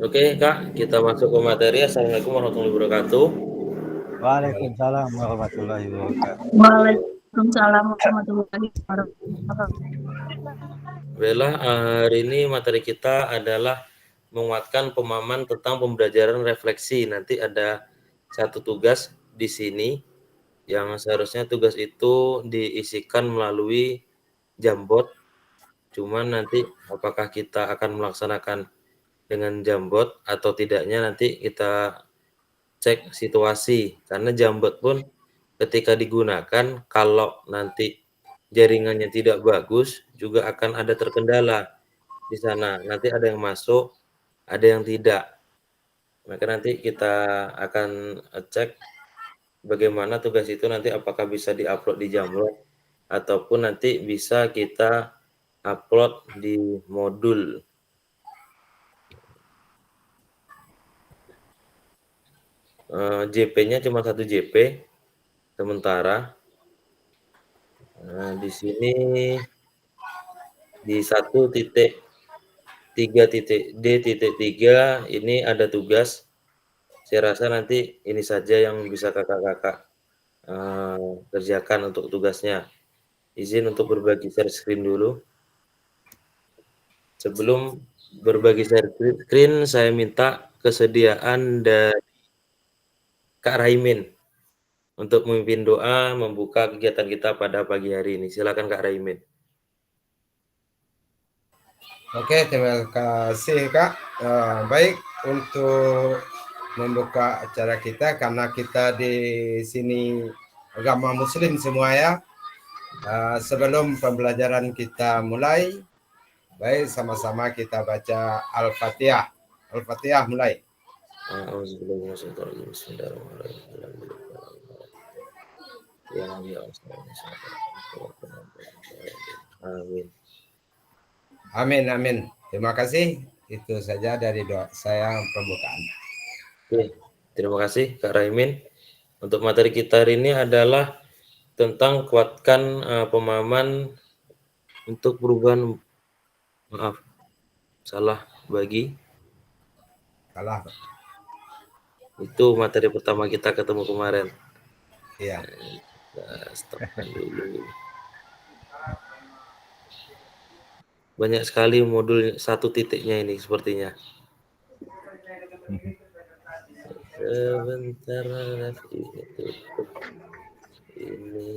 Oke Kak, kita masuk ke materi. Assalamualaikum warahmatullahi wabarakatuh. Waalaikumsalam warahmatullahi wabarakatuh. Waalaikumsalam warahmatullahi wabarakatuh. Baiklah, hari ini materi kita adalah menguatkan pemahaman tentang pembelajaran refleksi. Nanti ada satu tugas di sini yang seharusnya tugas itu diisikan melalui Jambot. Cuman nanti apakah kita akan melaksanakan dengan Jambot atau tidaknya nanti kita cek situasi. Karena Jambot pun ketika digunakan kalau nanti jaringannya tidak bagus juga akan ada terkendala di sana. Nanti ada yang masuk, ada yang tidak. Maka nanti kita akan cek bagaimana tugas itu nanti apakah bisa diupload di Jamlot ataupun nanti bisa kita upload di modul. JP-nya cuma 1 JP sementara. Nah, di sini di 1.3.D.3 ini ada tugas. Saya rasa nanti ini saja yang bisa kakak-kakak kerjakan untuk tugasnya. Izin untuk berbagi share screen dulu. Sebelum berbagi share screen, saya minta kesediaan dari Kak Raimin untuk memimpin doa membuka kegiatan kita pada pagi hari ini. Silakan Kak Raimin. Oke, terima kasih Kak. Baik, untuk membuka acara kita karena kita di sini agama Muslim semua ya. Sebelum pembelajaran kita mulai, baik sama-sama kita baca Al-Fatihah. Al-Fatihah mulai. Amin. Amin, amin. Terima kasih. Itu saja dari doa saya pembukaan. Oke, terima kasih Kak Raimin. Untuk materi kita hari ini adalah tentang kuatkan pemahaman untuk perubahan salah bagi. Salah. Itu materi pertama kita ketemu kemarin. Iya. Stopkan dulu. Banyak sekali modul satu titiknya ini sepertinya. Sebentar lagi tutup ini.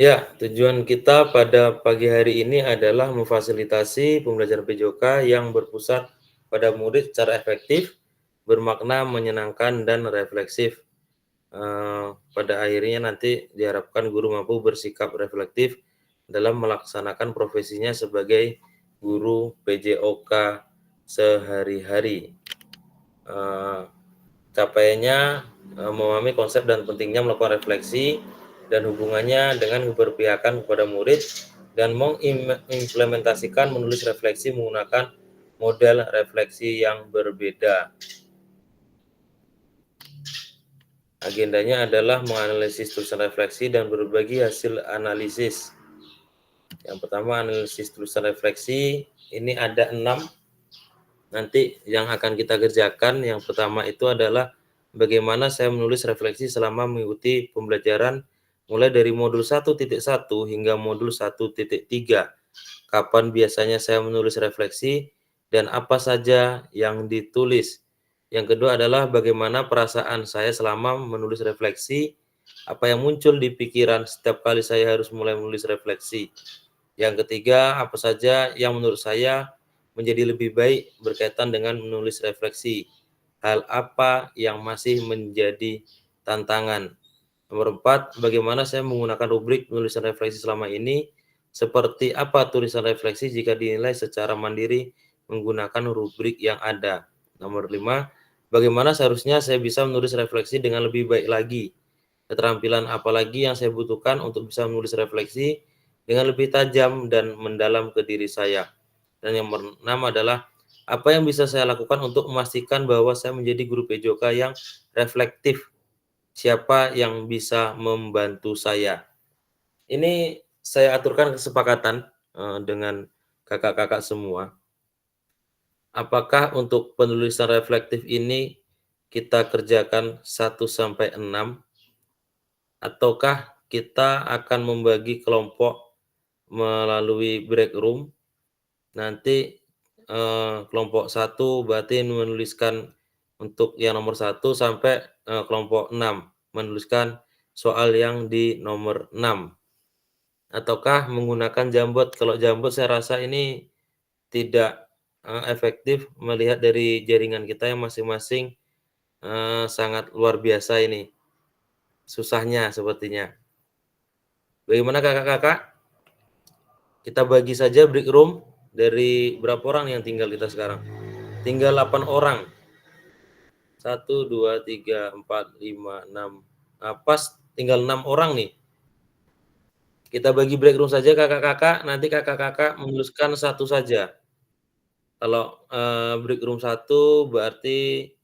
Ya, tujuan kita pada pagi hari ini adalah memfasilitasi pembelajaran PJOK yang berpusat pada murid secara efektif, bermakna, menyenangkan, dan refleksif. Pada akhirnya nanti diharapkan guru mampu bersikap reflektif dalam melaksanakan profesinya sebagai guru PJOK sehari-hari. Capaiannya memahami konsep dan pentingnya melakukan refleksi dan hubungannya dengan keberpihakan kepada murid dan mengimplementasikan menulis refleksi menggunakan model refleksi yang berbeda. Agendanya adalah menganalisis tulisan refleksi dan berbagi hasil analisis. Yang pertama analisis tulisan refleksi, ini ada 6 nanti yang akan kita kerjakan. Yang pertama itu adalah bagaimana saya menulis refleksi selama mengikuti pembelajaran mulai dari modul 1.1 hingga modul 1.3. Kapan biasanya saya menulis refleksi dan apa saja yang ditulis. Yang kedua adalah bagaimana perasaan saya selama menulis refleksi, apa yang muncul di pikiran setiap kali saya harus mulai menulis refleksi. Yang ketiga, apa saja yang menurut saya menjadi lebih baik berkaitan dengan menulis refleksi. Hal apa yang masih menjadi tantangan. Nomor 4, bagaimana saya menggunakan rubrik penulisan refleksi selama ini, seperti apa tulisan refleksi jika dinilai secara mandiri menggunakan rubrik yang ada. Nomor 5, bagaimana seharusnya saya bisa menulis refleksi dengan lebih baik lagi. Keterampilan apa lagi yang saya butuhkan untuk bisa menulis refleksi dengan lebih tajam dan mendalam ke diri saya. Dan yang keenam adalah apa yang bisa saya lakukan untuk memastikan bahwa saya menjadi guru PJOK yang reflektif. Siapa yang bisa membantu saya? Ini saya aturkan kesepakatan dengan kakak-kakak semua. Apakah untuk penulisan reflektif ini kita kerjakan 1 sampai 6 ataukah kita akan membagi kelompok melalui break room? Nanti kelompok 1 berarti menuliskan untuk yang nomor 1 sampai kelompok 6 menuliskan soal yang di nomor 6. Ataukah menggunakan Jamboard? Kalau Jamboard saya rasa ini tidak efektif melihat dari jaringan kita yang masing-masing sangat luar biasa ini. Susahnya sepertinya. Bagaimana kakak-kakak? Kita bagi saja break room. Dari berapa orang yang tinggal kita sekarang? Tinggal 8 orang. 1, 2, 3, 4, 5, 6. Pas tinggal 6 orang nih. Kita bagi break room saja kakak-kakak, nanti kakak-kakak menuliskan 1 saja. Kalau break room 1 berarti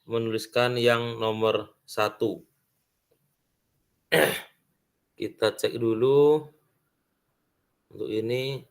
menuliskan yang nomor 1. Kita cek dulu untuk ini.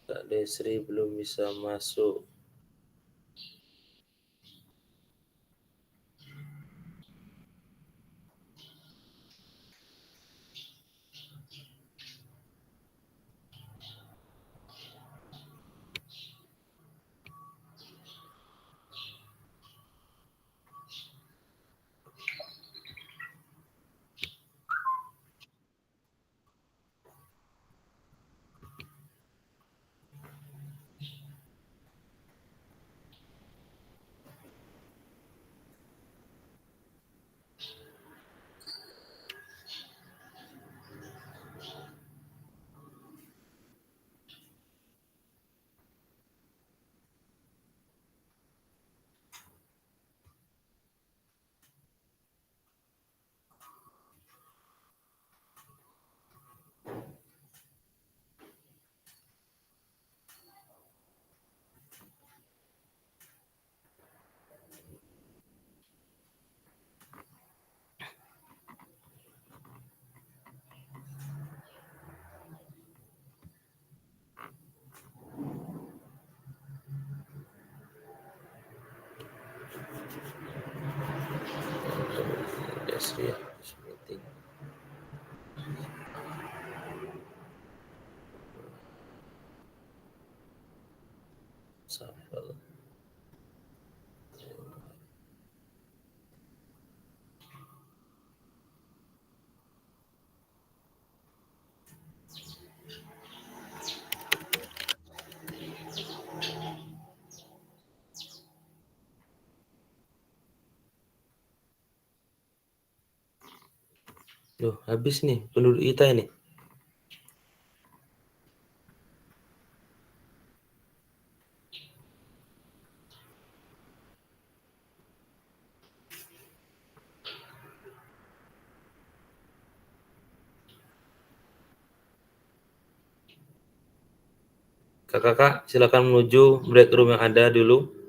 Kak Desri belum bisa masuk. Desri ya, meeting. Shuffle. Loh, habis nih penduduk kita ini. Kakak-kakak silakan menuju break room yang ada dulu.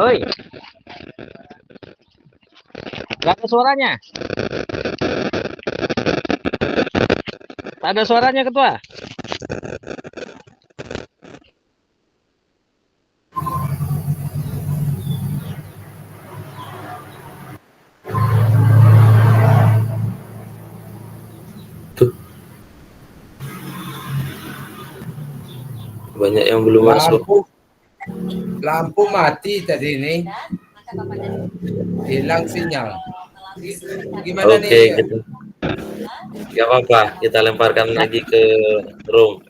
Oi, gak ada suaranya. Tak ada suaranya, Ketua. Tuh. Banyak yang belum masuk. Lampu mati tadi ini. Hilang sinyal. Gimana Oke, nih? gitu. Gak apa-apa, kita lemparkan lagi ke room.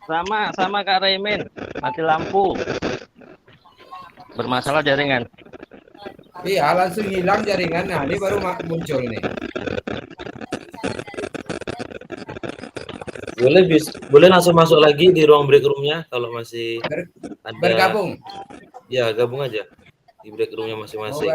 Sama Kak Raimin, mati lampu. Bermasalah jaringan. Iya, langsung hilang jaringan. Nah, ini baru muncul nih. Boleh langsung masuk lagi di ruang break room-nya kalau masih ada. Bergabung. Ya, gabung aja di break room-nya masing-masing.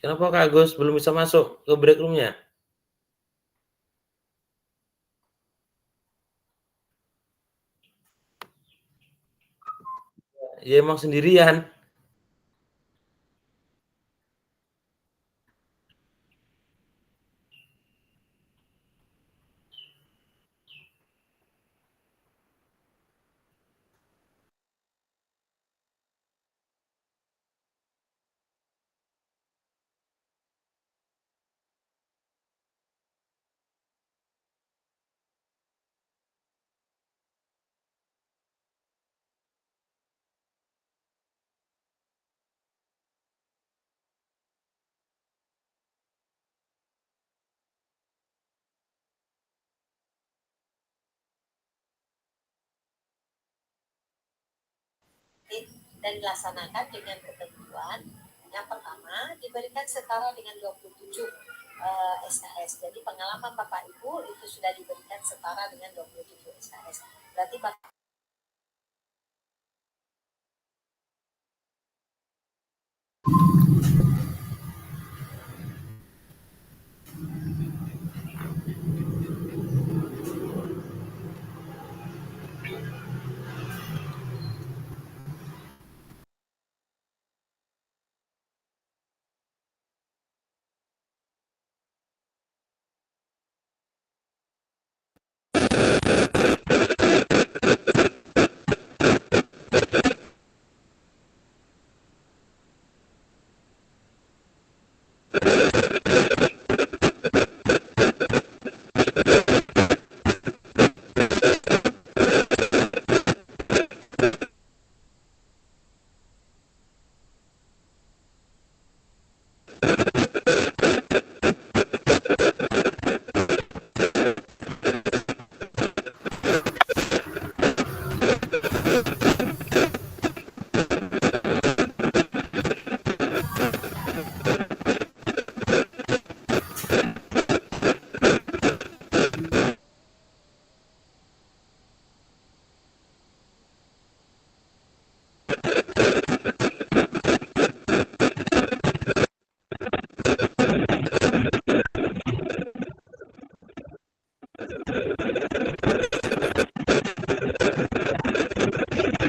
Kenapa Kak Agus belum bisa masuk ke break room-nya? Ya emang sendirian. Dan dilaksanakan dengan ketentuan yang pertama diberikan setara dengan 27 SKS. Jadi pengalaman Bapak Ibu itu sudah diberikan setara dengan 27 SKS. Berarti Bapak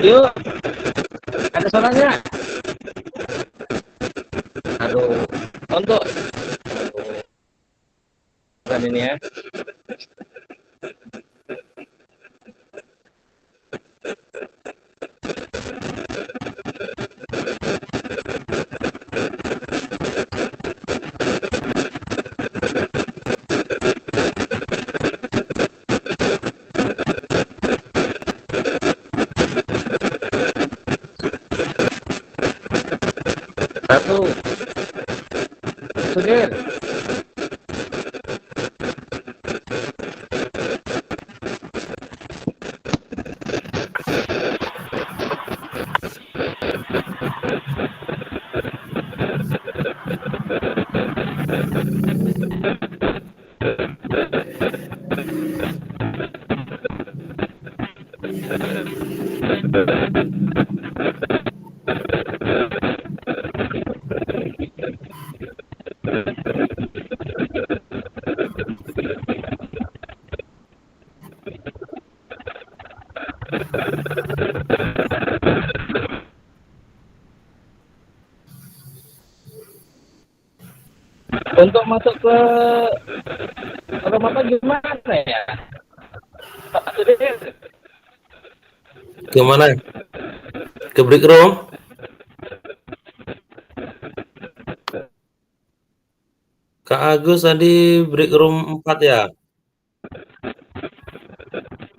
Yuk, ada suaranya. Aduh, untuk bukan ini ya. Satu, Sudir. Untuk masuk ke room apa gimana ya? Pak Sudir, Kemana? Ke break room? Kak Agus tadi break room 4 ya?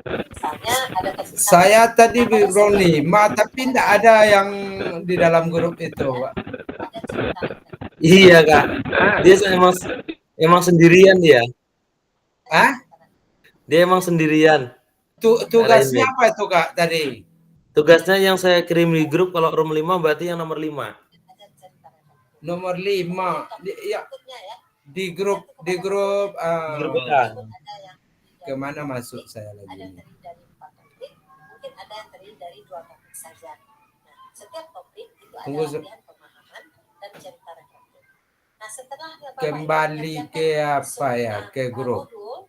Misalnya ada tersisa Saya tadi di room 5, tapi tidak ada yang di dalam grup itu, Pak. ada cerita Iya Kak, dia emang sendirian dia. Ah, Dia emang sendirian. tugasnya Lainnya. apa itu, Kak, tadi? Tugasnya yang saya kirim di grup kalau room 5 berarti yang nomor 5. ada cerita Nomor 5. Ya, berikutnya ya. di grup Grup A. Ada yang kemana masuk saya ada yang lagi? terdiri dari 4 topik, mungkin ada yang terdiri dari 2 topik saja. Nah, setiap topik itu ada Tunggu latihan pemahaman dan cerita reflektif. Nah, setelah Bapak Kembali Ibu ke apa ya? semua, Ke grup. modul,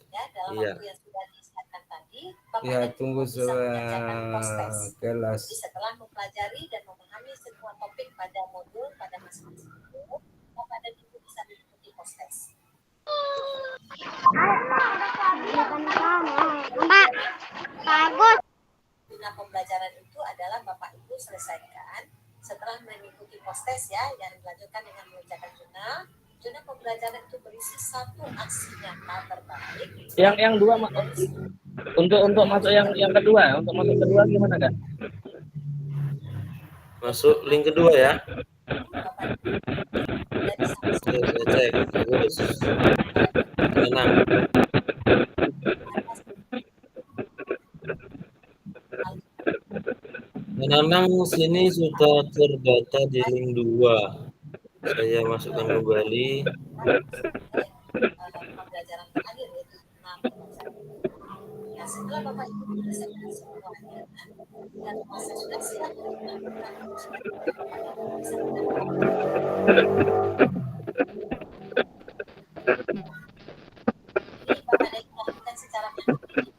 ya, dalam Iya. waktu yang sudah disediakan tadi, Bapak Ya, dan Ibu tunggu bisa mengerjakan post-test. kelas. Jadi setelah mempelajari dan memahami semua topik pada modul pada masing-masing modul, Bapak dan Ibu bisa mengikuti post-test. Guna pembelajaran itu adalah Bapak Ibu selesaikan setelah mengikuti post-test ya, yang dilanjutkan dengan mengerjakan jurnal. Jurnal pembelajaran itu berisi 1 aksi nyata terbaik. yang dua untuk masuk yang kedua, untuk masuk kedua gimana Kak? Masuk link kedua ya. Bapak Ibu dari Oke, saya cek. Bagus. Tenang. Menanang sini sudah terdata di link 2. Saya masukkan kembali. pembelajaran terakhir yaitu jurnal pembelajaran. Nah, setelah Bapak Ibu menyelesaikan semuanya dan masa sudah siap untuk melakukan ujian, bisa ini Bapak dan Ibu lakukan secara mandiri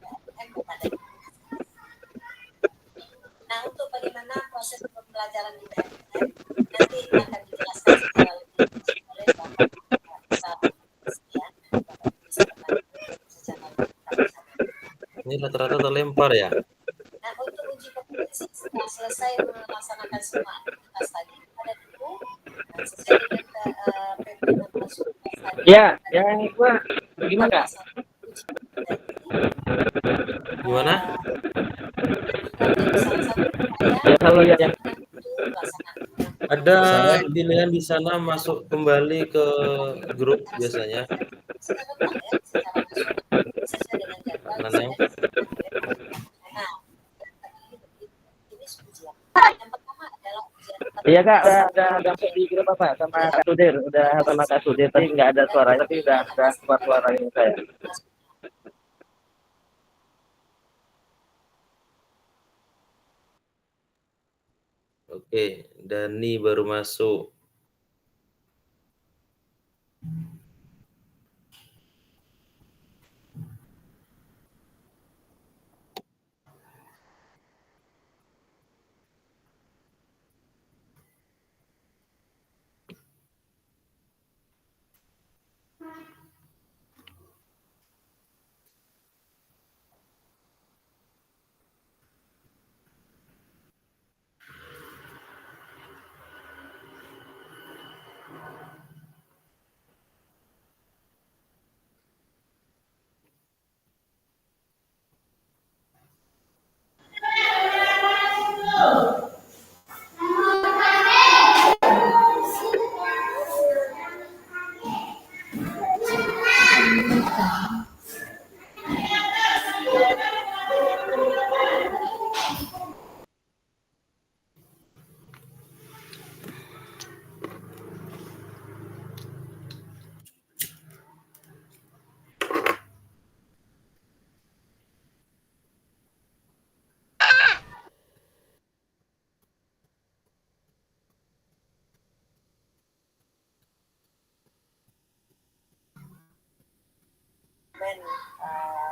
kepada Ibu. Nah, untuk bagaimana proses pembelajaran di BMN nanti akan dijelaskan secara lebih rinci oleh Bapak sekian Bapak bisa membantu secara lebih. Ini rata-rata terlempar ya. Nah, untuk uji kompetensi setelah selesai melaksanakan semua aktivitas tadi pada Ibu sesuai dengan pimpinan masuk tadi. Ya, yang kedua gimana Kak? Uji kompetensi Gimana? salah satu upaya Ya kalau yang untuk pelaksanaan. Ada pilihan di sana masuk kembali ke grup biasanya. Secara total ya, secara nasional sesuai dengan jadwal yang Nanang. sudah disediakan. Nah, jenis ujian. Yang pertama adalah ujian iya Kak, udah masuk di grup apa sama Kak Sudir, udah sama Kak Sudir tadi nggak ada suara tapi udah keluar suara ini saya. Oke, Dani baru masuk.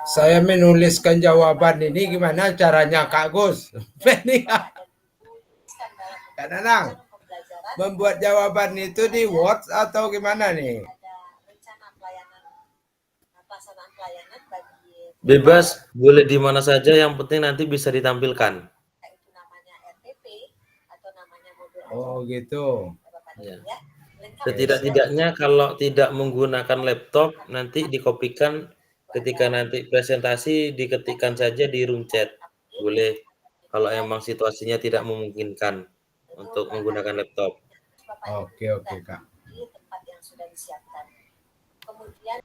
Saya menuliskan jawaban ini gimana caranya Kak Gus? Ini Kak Nanang, membuat jawaban itu di Word atau gimana nih? ada rencana pelayanan pelaksanaan pelayanan bagi Bebas, boleh di mana saja, yang penting nanti bisa ditampilkan. itu namanya RTP atau namanya modul Oh ajaran gitu. Bapak Ya. Ibu ya. Lengkap Setidak-tidaknya kalau tidak menggunakan laptop, nanti dikopikan ketika nanti presentasi, diketikkan saja di room chat. Boleh, kalau emang situasinya tidak memungkinkan untuk menggunakan laptop. Bapak Oke, Ibu oke, Kak. di tempat yang sudah disiapkan. Kemudian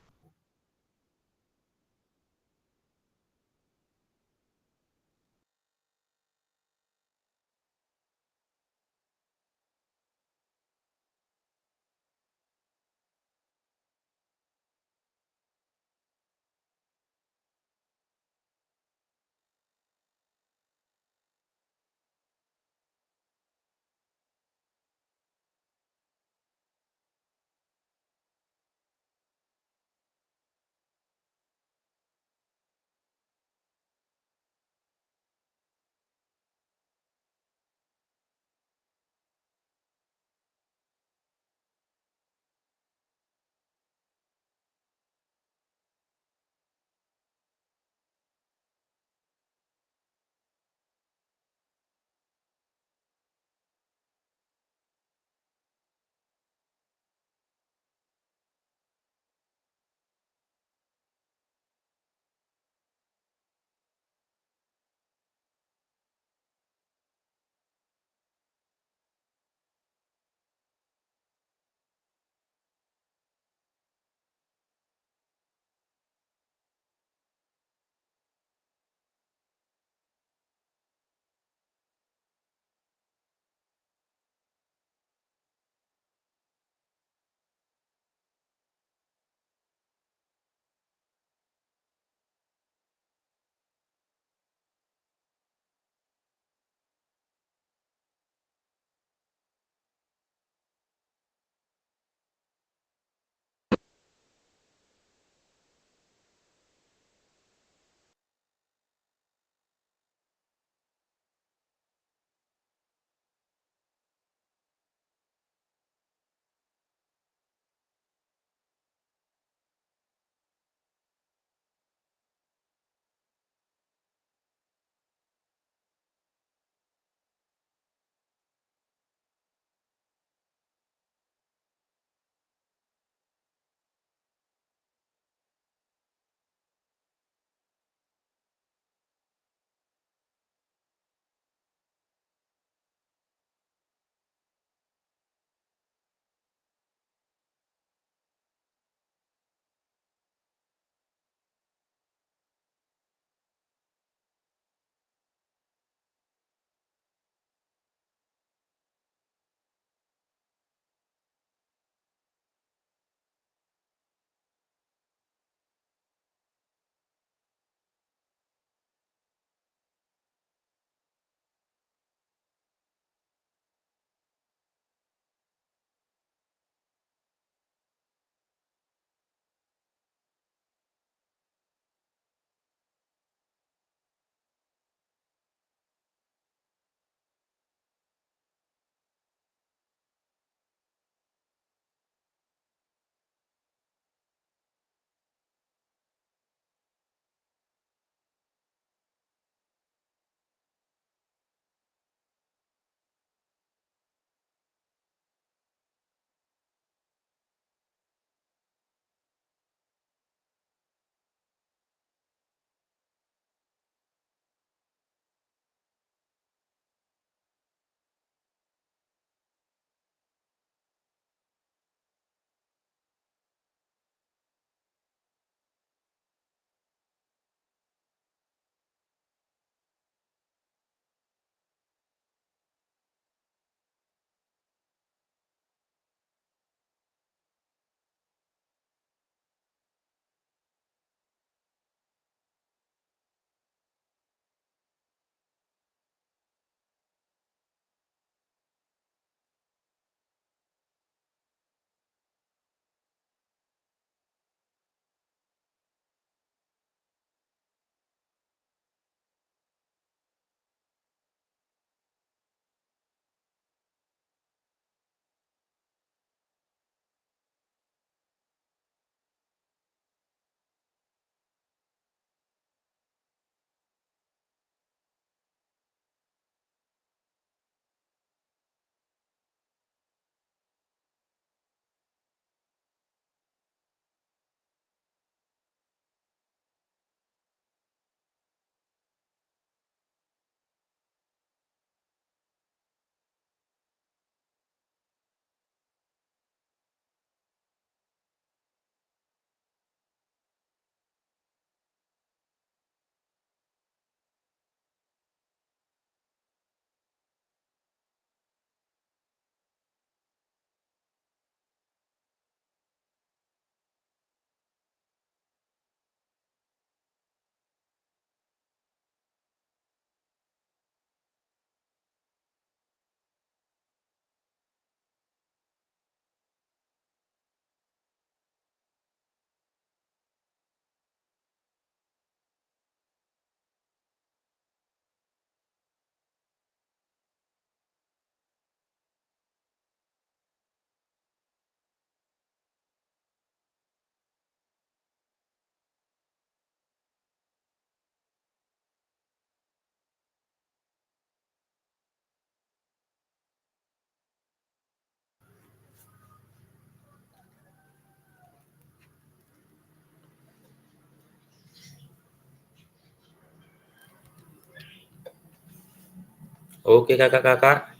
Oke kakak-kakak.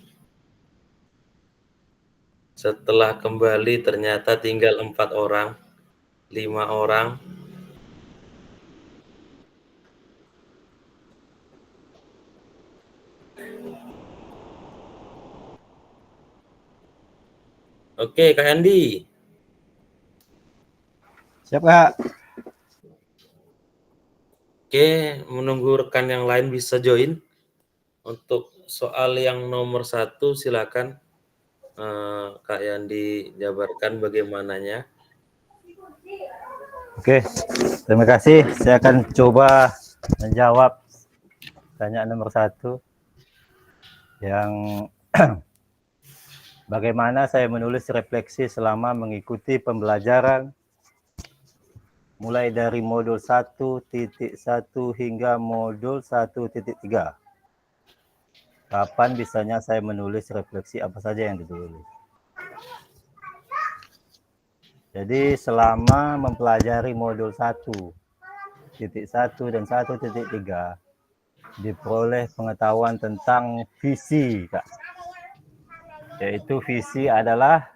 Setelah kembali ternyata tinggal 4 orang, 5 orang. Oke Kak Andi. Siap Kak? Oke, menunggu rekan yang lain bisa join. Untuk soal yang nomor 1 silakan Kak Yandi jabarkan bagaimananya. Oke, terima kasih. Saya akan coba menjawab pertanyaan nomor 1 yang bagaimana saya menulis refleksi selama mengikuti pembelajaran mulai dari modul 1.1 hingga modul 1.3. Kapan bisanya saya menulis refleksi apa saja yang ditulis? Jadi selama mempelajari modul 1.1 dan 1.3 diperoleh pengetahuan tentang visi, Kak. Yaitu visi adalah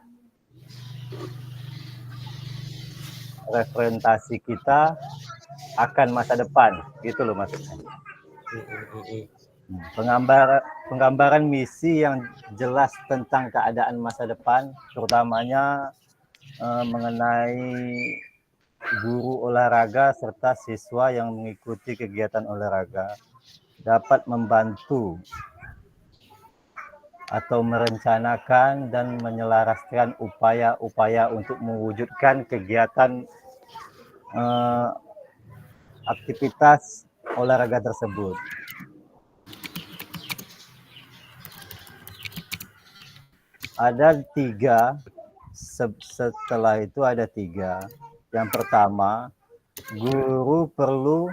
representasi kita akan masa depan, gitu loh maksudnya. Penggambaran misi yang jelas tentang keadaan masa depan, terutamanya mengenai guru olahraga serta siswa yang mengikuti kegiatan olahraga, dapat membantu atau merencanakan dan menyelaraskan upaya-upaya untuk mewujudkan kegiatan aktivitas olahraga tersebut. Ada 3, setelah itu ada 3. Yang pertama, guru perlu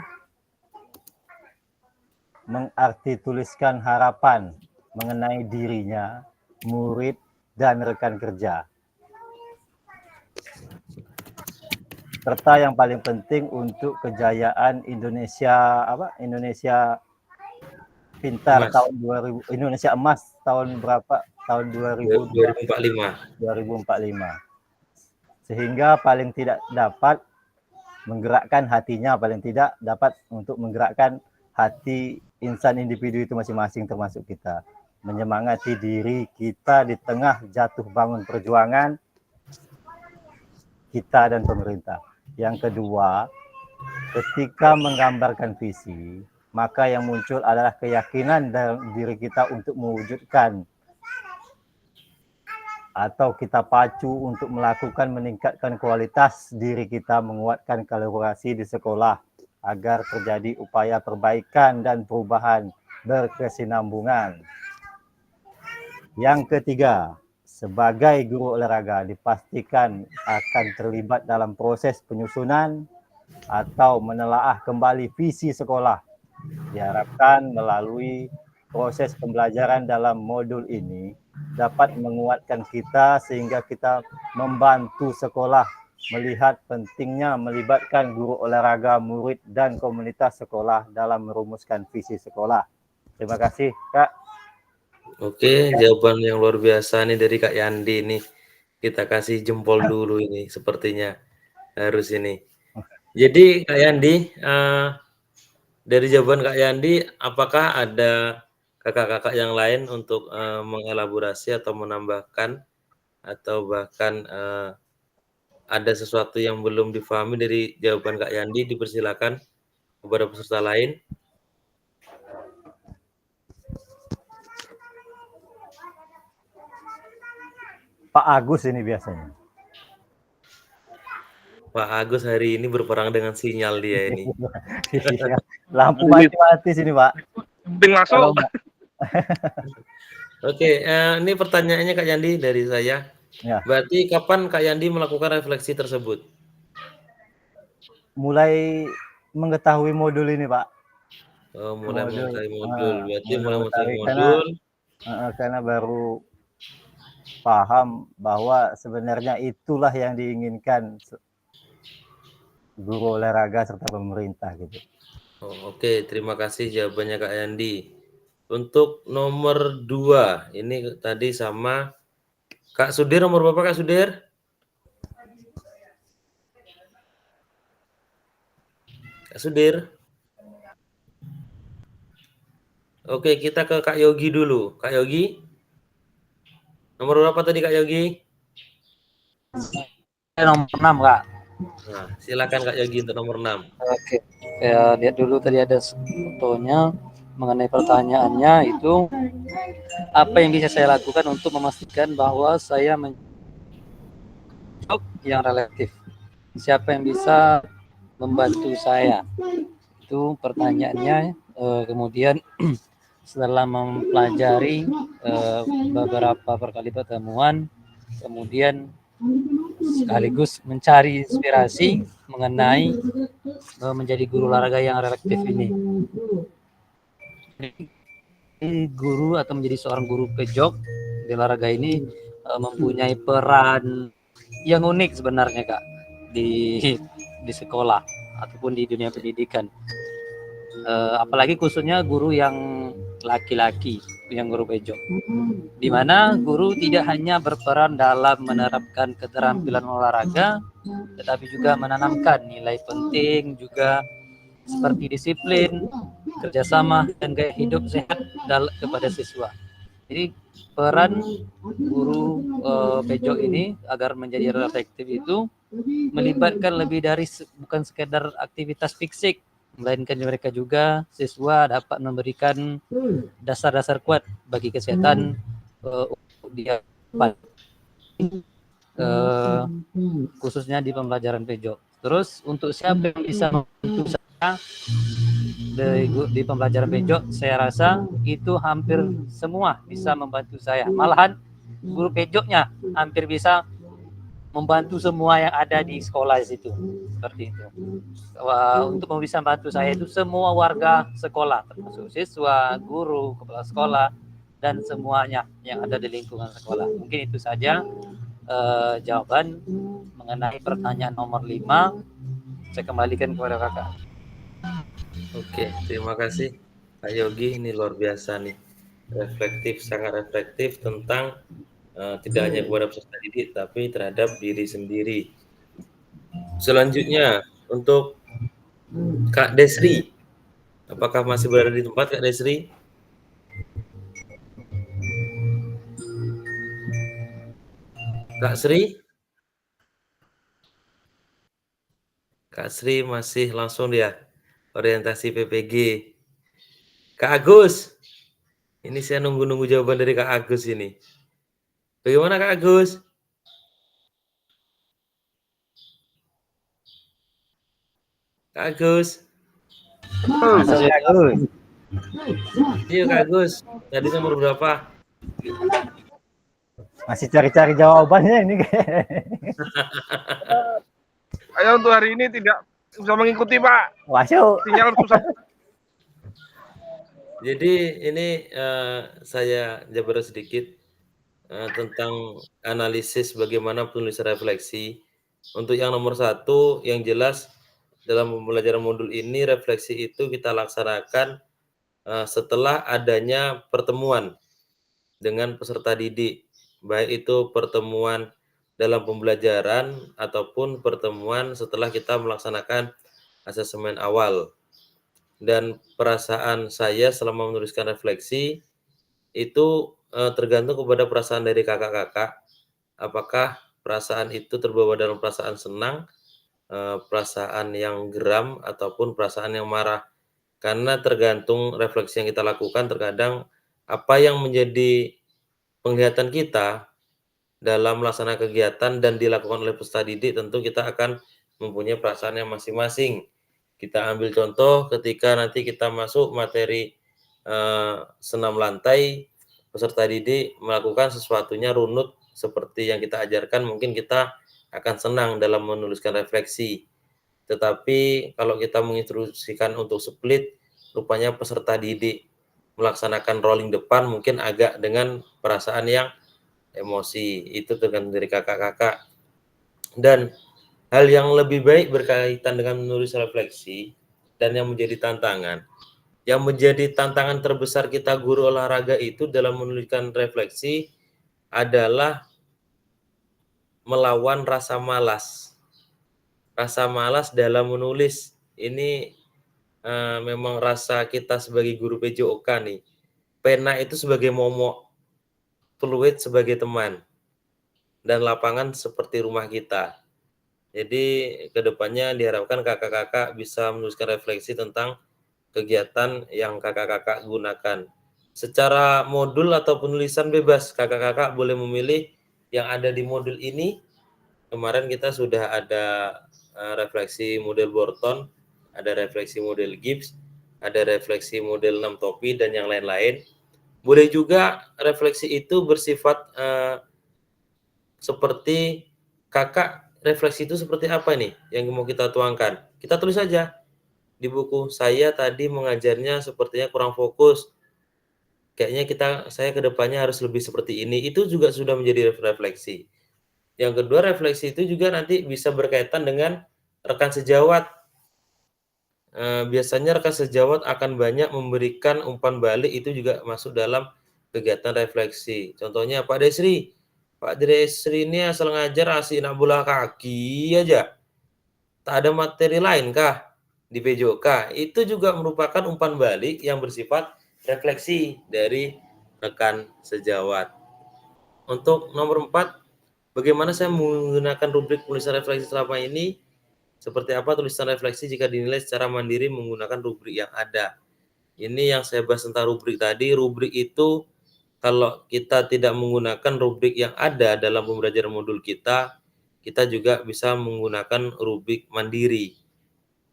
mengartituliskan harapan mengenai dirinya, murid, dan rekan kerja. Serta yang paling penting untuk kejayaan Indonesia Pintar Emas. tahun 2000, Indonesia Emas tahun berapa? Tahun 2045. Sehingga paling tidak dapat menggerakkan hatinya, paling tidak dapat untuk menggerakkan hati insan individu itu masing-masing termasuk kita. Menyemangati diri kita di tengah jatuh bangun perjuangan kita dan pemerintah. Yang kedua, ketika menggambarkan visi, maka yang muncul adalah keyakinan dalam diri kita untuk mewujudkan atau kita pacu untuk melakukan meningkatkan kualitas diri kita, menguatkan kolaborasi di sekolah agar terjadi upaya perbaikan dan perubahan berkesinambungan. Yang ketiga, sebagai guru olahraga dipastikan akan terlibat dalam proses penyusunan atau menelaah kembali visi sekolah. Diharapkan melalui proses pembelajaran dalam modul ini dapat menguatkan kita sehingga kita membantu sekolah melihat pentingnya melibatkan guru olahraga, murid, dan komunitas sekolah dalam merumuskan visi sekolah. Terima kasih, Kak. Oke, jawaban yang luar biasa nih dari Kak Yandi nih. Kita kasih jempol dulu ini, sepertinya harus ini. Jadi Kak Yandi, dari jawaban Kak Yandi, apakah ada kakak-kakak yang lain untuk mengelaborasi atau menambahkan atau bahkan ada sesuatu yang belum difahami dari jawaban Kak Yandi, dipersilakan kepada peserta lain. Pak Agus ini biasanya. Pak Agus hari ini berperang dengan sinyal dia ini. Lampu mati-mati sini, Pak. Penting masuk. Oke, ini pertanyaannya Kak Yandi dari saya. Ya. Berarti kapan Kak Yandi melakukan refleksi tersebut? Mulai mengetahui modul ini, Pak. Oh, mulai mengetahui modul. Berarti mulai mengetahui karena, modul. Karena baru paham bahwa sebenarnya itulah yang diinginkan guru olahraga serta pemerintah gitu. Oh, oke, terima kasih jawabannya Kak Yandi. Untuk nomor 2, ini tadi sama Kak Sudir, nomor berapa Kak Sudir? Kak Sudir. Oke, kita ke Kak Yogi dulu. Kak Yogi, nomor berapa tadi Kak Yogi? Nomor 6, Kak. Nah, silakan Kak Yogi untuk nomor 6. Oke. Ya, lihat dulu tadi ada fotonya mengenai pertanyaannya itu apa yang bisa saya lakukan untuk memastikan bahwa saya menjawab yang relatif. Siapa yang bisa membantu saya? Itu pertanyaannya. Kemudian setelah mempelajari beberapa perkali pertemuan, kemudian sekaligus mencari inspirasi mengenai menjadi guru olahraga yang relatif ini. Guru atau menjadi seorang guru pejok di olahraga ini mempunyai peran yang unik sebenarnya, Kak, di sekolah ataupun di dunia pendidikan. Apalagi khususnya guru yang laki-laki, yang guru pejok, di mana guru tidak hanya berperan dalam menerapkan keterampilan olahraga, tetapi juga menanamkan nilai penting juga seperti disiplin, kerjasama, dan gaya hidup sehat kepada siswa. Jadi peran guru pejok ini agar menjadi reflektif itu melibatkan lebih dari bukan sekedar aktivitas fisik, melainkan mereka juga siswa dapat memberikan dasar-dasar kuat bagi kesehatan dia khususnya di pembelajaran pejok. Terus untuk siapa yang bisa membantu saya di pembelajaran pejok, saya rasa itu hampir semua bisa membantu saya. Malahan guru pejoknya hampir bisa membantu semua yang ada di sekolah di situ, seperti itu. Untuk bisa membantu saya itu semua warga sekolah, termasuk siswa, guru, kepala sekolah, dan semuanya yang ada di lingkungan sekolah. Mungkin itu saja jawaban mengenai pertanyaan nomor 5. Saya kembalikan kepada kakak. Oke, terima kasih Pak Yogi, ini luar biasa nih, reflektif, sangat reflektif tentang tidak hanya kepada peserta didik, tapi terhadap diri sendiri. Selanjutnya untuk Kak Desri, apakah masih berada di tempat Kak Desri? Kak Sri? Kak Sri masih langsung dia orientasi PPG. Kak Agus, ini saya nunggu-nunggu jawaban dari Kak Agus ini. Bagaimana Kak Agus? Kak Agus? Iya Kak Agus, tadi nomor berapa? Masih cari-cari jawabannya ini. Saya untuk hari ini tidak bisa mengikuti Pak. Masuk. Sinyal susah. Jadi ini saya jabar sedikit tentang analisis bagaimana penulisan refleksi. Untuk yang nomor 1, yang jelas dalam pembelajaran modul ini refleksi itu kita laksanakan setelah adanya pertemuan dengan peserta didik, baik itu pertemuan dalam pembelajaran ataupun pertemuan setelah kita melaksanakan asesmen awal. Dan perasaan saya selama menuliskan refleksi itu tergantung kepada perasaan dari kakak-kakak. Apakah perasaan itu terbawa dalam perasaan senang, perasaan yang geram, ataupun perasaan yang marah. Karena tergantung refleksi yang kita lakukan, terkadang apa yang menjadi penglihatan kita dalam melaksanakan kegiatan dan dilakukan oleh peserta didik, tentu kita akan mempunyai perasaan yang masing-masing. Kita ambil contoh ketika nanti kita masuk materi senam lantai, peserta didik melakukan sesuatunya runut seperti yang kita ajarkan, mungkin kita akan senang dalam menuliskan refleksi. Tetapi kalau kita menginstruksikan untuk split, rupanya peserta didik melaksanakan rolling depan mungkin agak dengan perasaan yang emosi. Itu tergantung dari kakak-kakak. Dan hal yang lebih baik berkaitan dengan menulis refleksi dan yang menjadi tantangan, Yang menjadi tantangan terbesar kita guru olahraga itu dalam menuliskan refleksi adalah melawan rasa malas. Rasa malas dalam menulis ini memang rasa kita sebagai guru PJOK nih. Pena itu sebagai momok, fluid sebagai teman, dan lapangan seperti rumah kita. Jadi kedepannya diharapkan kakak-kakak bisa menuliskan refleksi tentang kegiatan yang kakak-kakak gunakan. Secara modul atau penulisan bebas, kakak-kakak boleh memilih yang ada di modul ini. Kemarin kita sudah ada refleksi model Borton, ada refleksi model Gibbs, ada refleksi model 6 topi, dan yang lain-lain. Boleh juga refleksi itu bersifat seperti kakak, refleksi itu seperti apa nih yang mau kita tuangkan. Kita tulis saja di buku, saya tadi mengajarnya sepertinya kurang fokus. Kayaknya saya kedepannya harus lebih seperti ini. Itu juga sudah menjadi refleksi. Yang kedua, refleksi itu juga nanti bisa berkaitan dengan rekan sejawat. Biasanya rekan sejawat akan banyak memberikan umpan balik, itu juga masuk dalam kegiatan refleksi. Contohnya Pak Desri ini asal ngajar asik nak bola kaki aja. Tak ada materi lain kah di PJOK? Itu juga merupakan umpan balik yang bersifat refleksi dari rekan sejawat. Untuk nomor 4, bagaimana saya menggunakan rubrik tulisan refleksi selama ini? Seperti apa tulisan refleksi jika dinilai secara mandiri menggunakan rubrik yang ada? Ini yang saya bahas tentang rubrik tadi. Rubrik itu kalau kita tidak menggunakan rubrik yang ada dalam pembelajaran modul kita juga bisa menggunakan rubrik mandiri.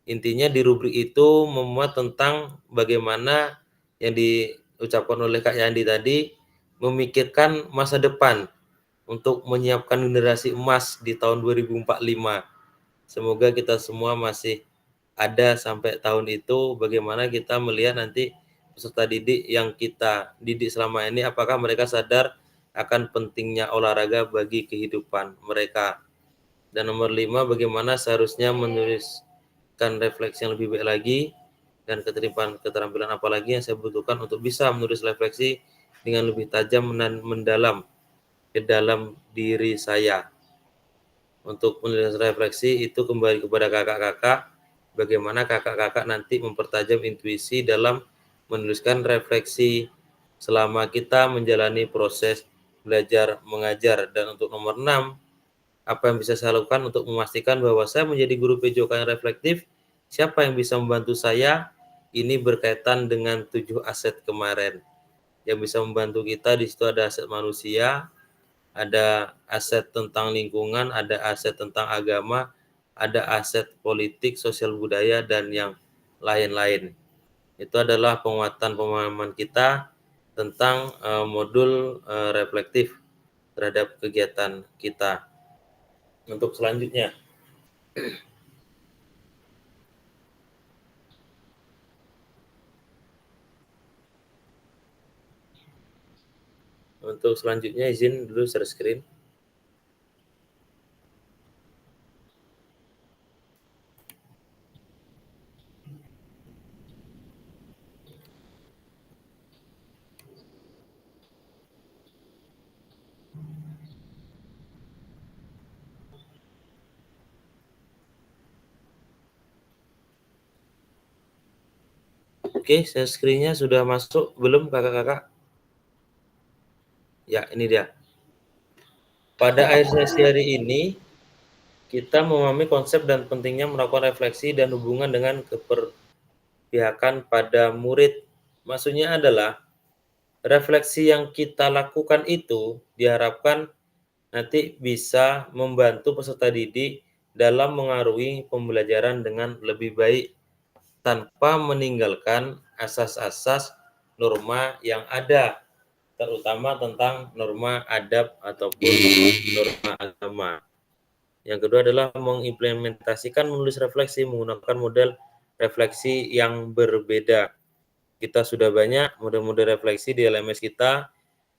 Intinya di rubrik itu memuat tentang bagaimana yang diucapkan oleh Kak Yandi tadi, memikirkan masa depan untuk menyiapkan generasi emas di tahun 2045. Semoga kita semua masih ada sampai tahun itu. Bagaimana kita melihat nanti peserta didik yang kita didik selama ini, apakah mereka sadar akan pentingnya olahraga bagi kehidupan mereka. Dan nomor 5, bagaimana seharusnya menuliskan refleksi yang lebih baik lagi, dan keterampilan apa lagi yang saya butuhkan untuk bisa menulis refleksi dengan lebih tajam dan mendalam ke dalam diri saya. Untuk menulis refleksi itu kembali kepada kakak-kakak, bagaimana kakak-kakak nanti mempertajam intuisi dalam menuliskan refleksi selama kita menjalani proses belajar mengajar. Dan untuk nomor 6, apa yang bisa saya lakukan untuk memastikan bahwa saya menjadi guru PJOK yang reflektif? Siapa yang bisa membantu saya? Ini berkaitan dengan 7 aset kemarin. Yang bisa membantu kita di situ ada aset manusia, ada aset tentang lingkungan, ada aset tentang agama, ada aset politik, sosial budaya, dan yang lain-lain. Itu adalah penguatan pemahaman kita tentang modul reflektif terhadap kegiatan kita. Untuk selanjutnya, izin dulu share screen. Oke, share screen-nya sudah masuk belum kakak-kakak? Ya, ini dia. Pada akhir sesi hari ini, kita memahami konsep dan pentingnya melakukan refleksi dan hubungan dengan keberpihakan pada murid. Maksudnya adalah, refleksi yang kita lakukan itu diharapkan nanti bisa membantu peserta didik dalam mengaruhi pembelajaran dengan lebih baik, tanpa meninggalkan asas-asas norma yang ada, terutama tentang norma adab ataupun norma agama. Yang kedua adalah mengimplementasikan menulis refleksi menggunakan model refleksi yang berbeda. Kita sudah banyak model-model refleksi di LMS kita.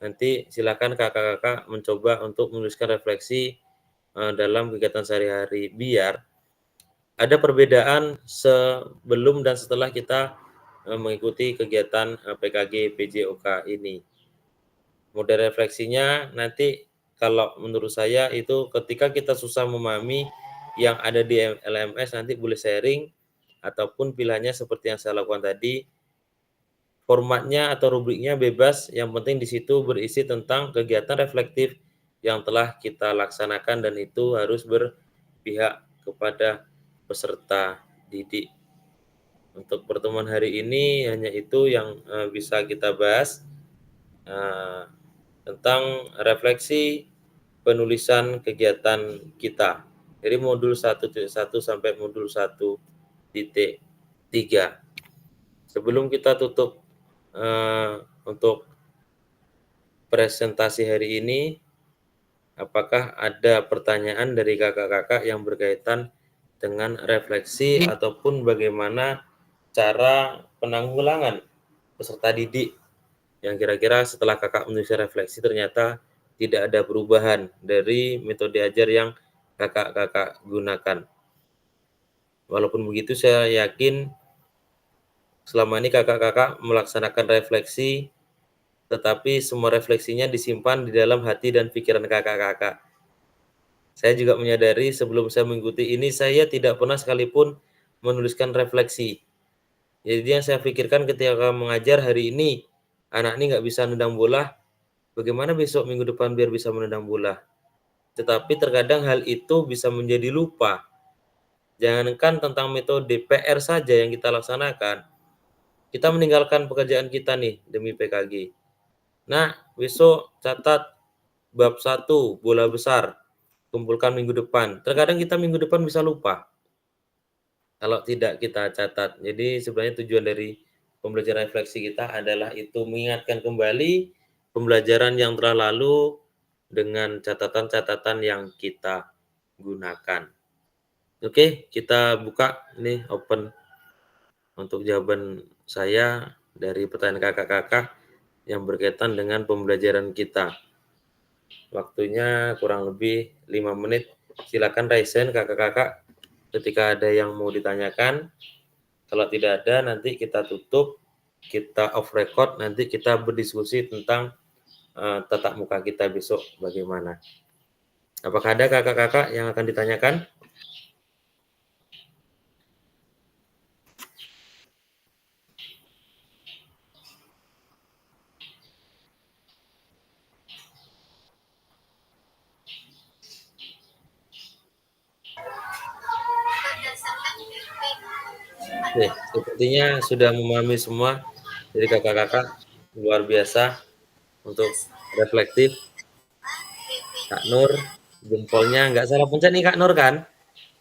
Nanti silakan kakak-kakak mencoba untuk menuliskan refleksi dalam kegiatan sehari-hari, biar ada perbedaan sebelum dan setelah kita mengikuti kegiatan PKG PJOK ini. Model refleksinya nanti kalau menurut saya itu ketika kita susah memahami yang ada di LMS, nanti boleh sharing ataupun pilihannya seperti yang saya lakukan tadi. Formatnya atau rubriknya bebas, yang penting di situ berisi tentang kegiatan reflektif yang telah kita laksanakan dan itu harus berpihak kepada peserta didik. Untuk pertemuan hari ini hanya itu yang bisa kita bahas tentang refleksi penulisan kegiatan kita. Dari modul 1.1 sampai modul 1.3. Sebelum kita tutup untuk presentasi hari ini, apakah ada pertanyaan dari kakak-kakak yang berkaitan dengan refleksi ataupun bagaimana cara penanggulangan peserta didik yang kira-kira setelah kakak menulis refleksi ternyata tidak ada perubahan dari metode ajar yang kakak-kakak gunakan. Walaupun begitu, saya yakin selama ini kakak-kakak melaksanakan refleksi, tetapi semua refleksinya disimpan di dalam hati dan pikiran kakak-kakak. Saya juga menyadari sebelum saya mengikuti ini, saya tidak pernah sekalipun menuliskan refleksi. Jadi yang saya pikirkan ketika mengajar hari ini, anak ini nggak bisa nendang bola, bagaimana besok minggu depan biar bisa menendang bola. Tetapi terkadang hal itu bisa menjadi lupa. Jangankan tentang metode PR saja yang kita laksanakan, kita meninggalkan pekerjaan kita nih demi PKG. Nah, besok catat bab 1 bola besar, kumpulkan minggu depan. Terkadang kita minggu depan bisa lupa kalau tidak kita catat. Jadi sebenarnya tujuan dari pembelajaran refleksi kita adalah itu mengingatkan kembali pembelajaran yang telah lalu dengan catatan-catatan yang kita gunakan. Oke, kita buka ini open untuk jawaban saya dari pertanyaan kakak-kakak yang berkaitan dengan pembelajaran kita. Waktunya kurang lebih 5 menit. Silakan raise hand kakak-kakak ketika ada yang mau ditanyakan. Kalau tidak ada, nanti kita tutup, kita off record, nanti kita berdiskusi tentang tatap muka kita besok bagaimana. Apakah ada kakak-kakak yang akan ditanyakan? Oke, sepertinya sudah memahami semua dari kakak-kakak, luar biasa untuk reflektif. Kak Nur, jempolnya nggak salah pencet nih Kak Nur kan?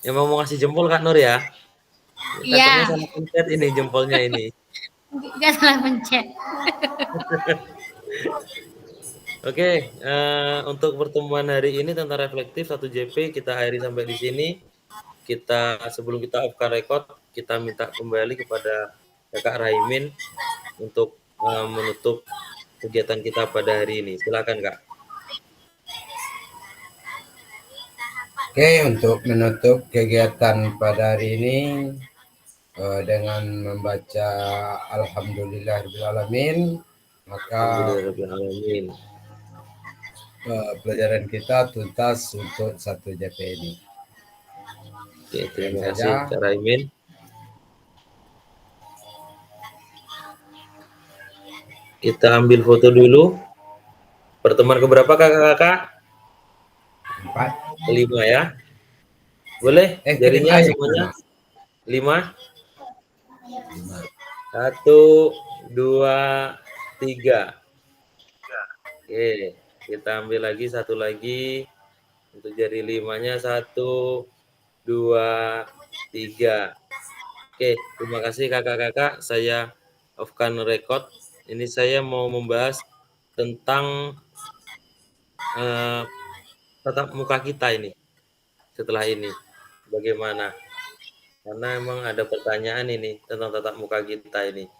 Yang mau ngasih jempol Kak Nur ya? Takutnya Iya, salah pencet ini jempolnya ini. nggak salah pencet. Oke, untuk pertemuan hari ini tentang reflektif 1JP kita akhiri sampai di sini. Kita sebelum kita off record, kita minta kembali kepada Kakak Raimin untuk menutup kegiatan kita pada hari ini. Silakan Kak. Oke, untuk menutup kegiatan pada hari ini dengan membaca Alhamdulillahirrahmanirrahim, maka Alhamdulillahirrahmanirrahim. pelajaran kita tuntas untuk 1JP ini. Oke, terima kasih Kak Raimin. Kita ambil foto dulu. Pertemuan keberapa kakak-kakak? 4. Kelima ya. Boleh jadinya semuanya? 5. 1, 2, 3. Oke, kita ambil lagi satu lagi. Untuk jari 5-nya 1, 2, 3. Oke, terima kasih kakak-kakak. Saya off-kan record. Ini saya mau membahas tentang tatap muka kita ini. Setelah ini, bagaimana? Karena memang ada pertanyaan ini tentang tatap muka kita ini.